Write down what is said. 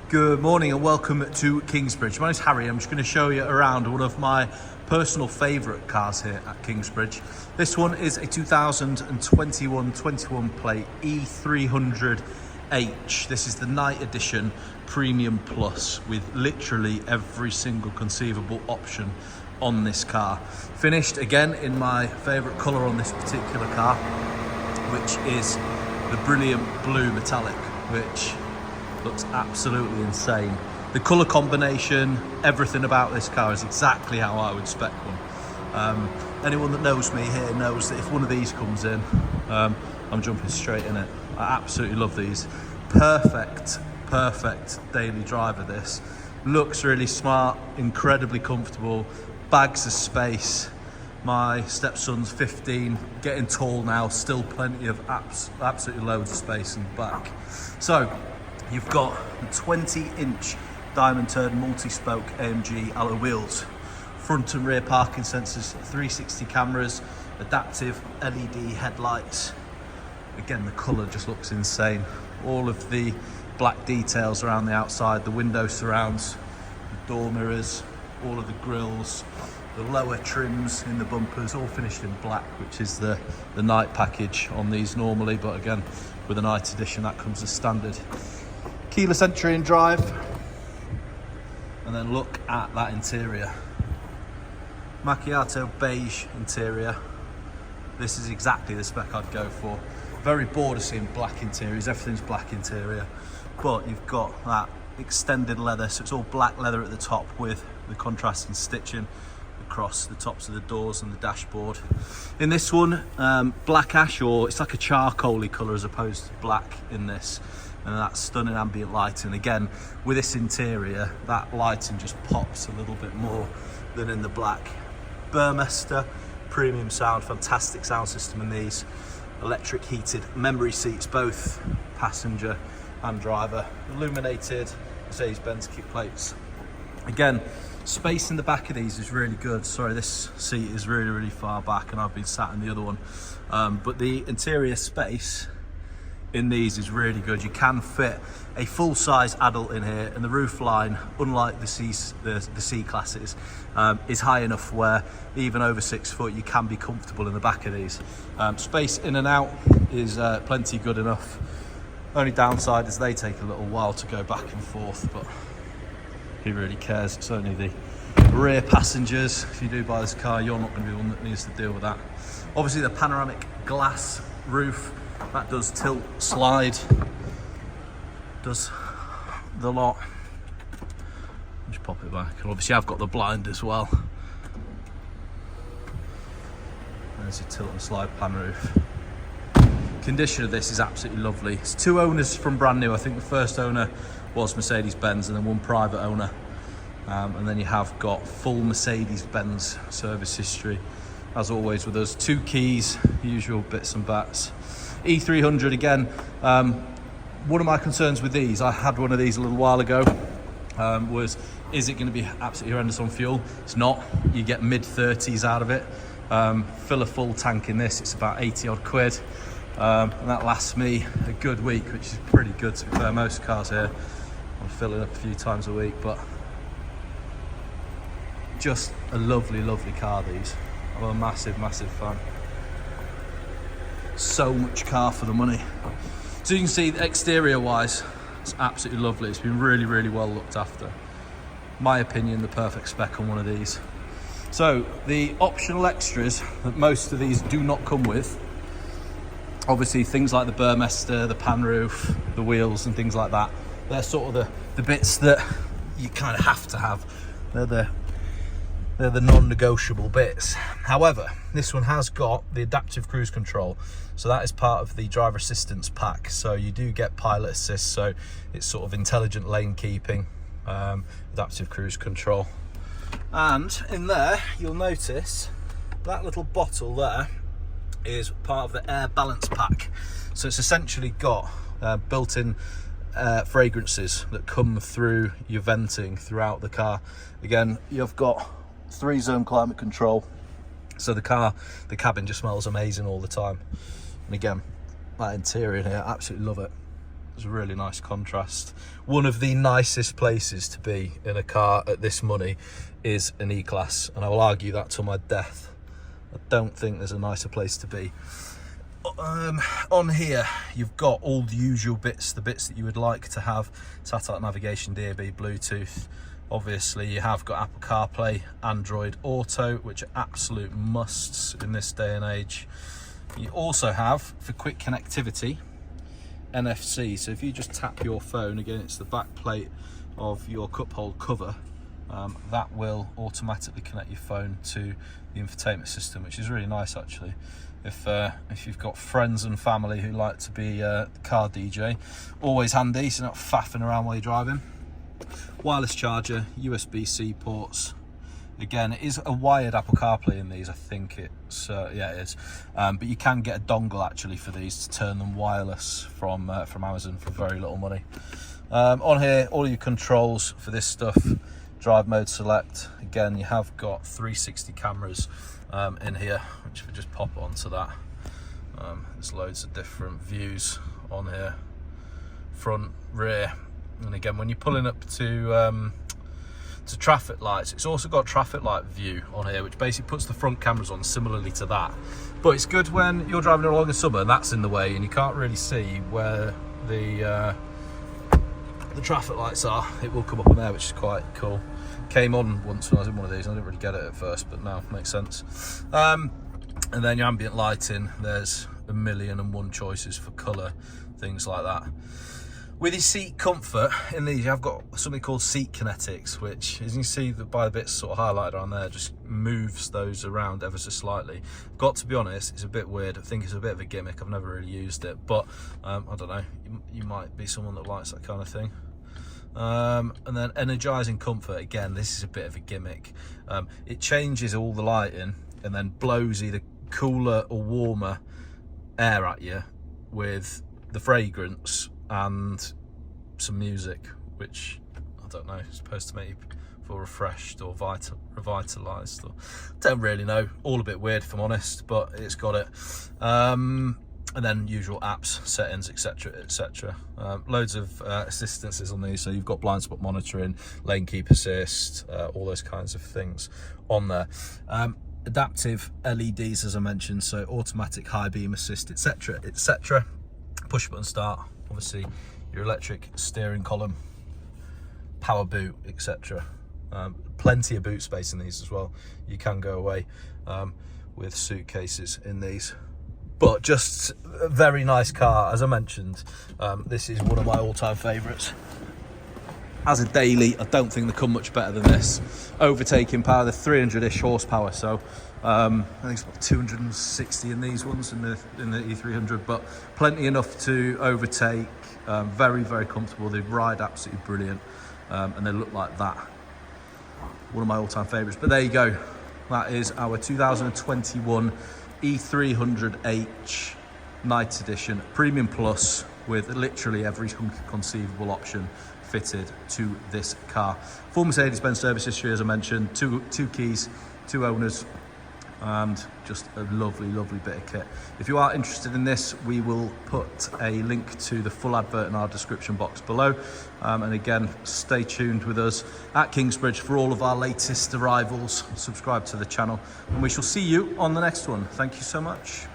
Good morning and welcome to Kingsbridge. My name's Harry. I'm just going to show you around one of my personal favourite cars here at Kingsbridge. This one is a 2021 plate E300H. This is the night edition Premium Plus with literally every single conceivable option on this car. Finished again in my favourite colour on this particular car, which is the brilliant blue metallic, which looks absolutely insane. The colour combination, everything about this car is exactly how I would spec one. Anyone that knows me here knows that if one of these comes in, I'm jumping straight in it. I absolutely love these. Perfect daily driver this. Looks really smart, incredibly comfortable, bags of space. My stepson's 15, getting tall now, still plenty of absolutely loads of space in the back. So, you've got the 20-inch diamond-turned multi-spoke AMG alloy wheels, front and rear parking sensors, 360 cameras, adaptive LED headlights. Again, the colour just looks insane. All of the black details around the outside, the window surrounds, the door mirrors, all of the grills, the lower trims in the bumpers, all finished in black, which is the night package on these normally, but again, with a night edition, that comes as standard. Keyless entry and drive, and then look at that interior. Macchiato beige interior. This is exactly the spec I'd go for. Very bored of seeing black interiors, everything's black interior, but you've got that extended leather, so it's all black leather at the top with the contrasting stitching across the tops of the doors and the dashboard. In this one, black ash, or it's like a charcoaly colour as opposed to black in this. And that stunning ambient lighting. Again, with this interior, that lighting just pops a little bit more than in the black. Burmester, premium sound, fantastic sound system in these. Electric heated memory seats, both passenger and driver. Illuminated Mercedes-Benz kick plates. Again, space in the back of these is really good. Sorry, this seat is really far back and I've been sat in the other one. But the interior space in these is really good. You can fit a full-size adult in here, and the roof line, unlike the C classes, is high enough where even over 6 foot you can be comfortable in the back of these. Space in and out is plenty good enough. Only downside is they take a little while to go back and forth, but who really cares? It's only the rear passengers. If you do buy this car, you're not going to be one that needs to deal with that. Obviously the panoramic glass roof, that does tilt, slide, does the lot. Just pop it back. And obviously I've got the blind as well. There's a tilt and slide pan roof. Condition of this is absolutely lovely. It's 2 owners from brand new. I think the first owner was Mercedes-Benz and then 1 private owner. And then you have got full Mercedes-Benz service history. As always with us, 2 keys, usual bits and bats. E300 again, one of my concerns with these, I had one of these a little while ago, was is it going to be absolutely horrendous on fuel? It's not. You get mid-30s out of it. Fill a full tank in this, it's about 80 odd quid, and that lasts me a good week, which is pretty good to be fair. Most cars here I'm filling up a few times a week, but just a lovely car these. I'm a massive fan. So much car for the money. So you can see exterior wise, it's absolutely lovely. It's been really well looked after. My opinion, the perfect spec on one of these. So the optional extras that most of these do not come with, obviously things like the Burmester, the pan roof, the wheels and things like that, they're sort of the bits that you kind of have to have. They're the non-negotiable bits. However, this one has got the adaptive cruise control. So that is part of the driver assistance pack. So you do get pilot assist. So it's sort of intelligent lane keeping, adaptive cruise control. And in there, you'll notice that little bottle there is part of the air balance pack. So it's essentially got built-in fragrances that come through your venting throughout the car. Again, you've got 3-zone climate control, so the cabin just smells amazing all the time. And again, that interior here, absolutely love it. It's a really nice contrast. One of the nicest places to be in a car at this money is an E-Class, and I will argue that till my death. I don't think there's a nicer place to be. On here, you've got all the usual bits, the bits that you would like to have: satellite navigation, DAB, Bluetooth. Obviously, you have got Apple CarPlay, Android Auto, which are absolute musts in this day and age. You also have, for quick connectivity, NFC. So if you just tap your phone against the back plate of your cup hold cover, that will automatically connect your phone to the infotainment system, which is really nice actually. If you've got friends and family who like to be car DJ, always handy, so you're not faffing around while you're driving. Wireless charger, USB-C ports. Again, it is a wired Apple CarPlay in these. I think it's yeah, it is. But you can get a dongle actually for these to turn them wireless from Amazon for very little money. On here, all your controls for this stuff. Drive mode select. Again, you have got 360 cameras in here, which we just pop onto that. There's loads of different views on here, front, rear, and again, when you're pulling up to traffic lights, it's also got traffic light view on here, which basically puts the front cameras on similarly to that. But it's good when you're driving along in summer and that's in the way and you can't really see where the traffic lights are. It will come up on there, which is quite cool. Came on once when I was in one of these, and I didn't really get it at first, but now it makes sense. And then your ambient lighting, there's 1,000,001 choices for colour, things like that. With your seat comfort, in these you have got something called seat kinetics, which, as you can see by the bits sort of highlighted on there, just moves those around ever so slightly. Got to be honest, it's a bit weird. I think it's a bit of a gimmick. I've never really used it, but I don't know, you might be someone that likes that kind of thing. And then energizing comfort, again, this is a bit of a gimmick. It changes all the lighting and then blows either cooler or warmer air at you with the fragrance and some music, which I don't know, is supposed to make you feel refreshed or revitalized, or don't really know. All a bit weird if I'm honest, but it's got it. And then usual apps, settings, etc, etc. Loads of assistances on these, so you've got blind spot monitoring, lane keep assist, all those kinds of things on there. Adaptive LEDs, as I mentioned, so automatic high beam assist, etc, etc. Push button start, obviously your electric steering column, power boot, etc. Plenty of boot space in these as well. You can go away with suitcases in these. But just a very nice car, as I mentioned. This is one of my all-time favourites. As a daily, I don't think they come much better than this. Overtaking power, the 300-ish horsepower, so I think it's about 260 in these ones in the E300, but plenty enough to overtake. Very, very comfortable. They ride absolutely brilliant, and they look like that. One of my all-time favourites. But there you go. That is our 2021 E300H Night Edition Premium Plus, with literally every conceivable option fitted to this car. Full Mercedes-Benz service history, as I mentioned, two keys, 2 owners, and just a lovely, lovely bit of kit. If you are interested in this, we will put a link to the full advert in our description box below. And again, stay tuned with us at Kingsbridge for all of our latest arrivals. Subscribe to the channel, and we shall see you on the next one. Thank you so much.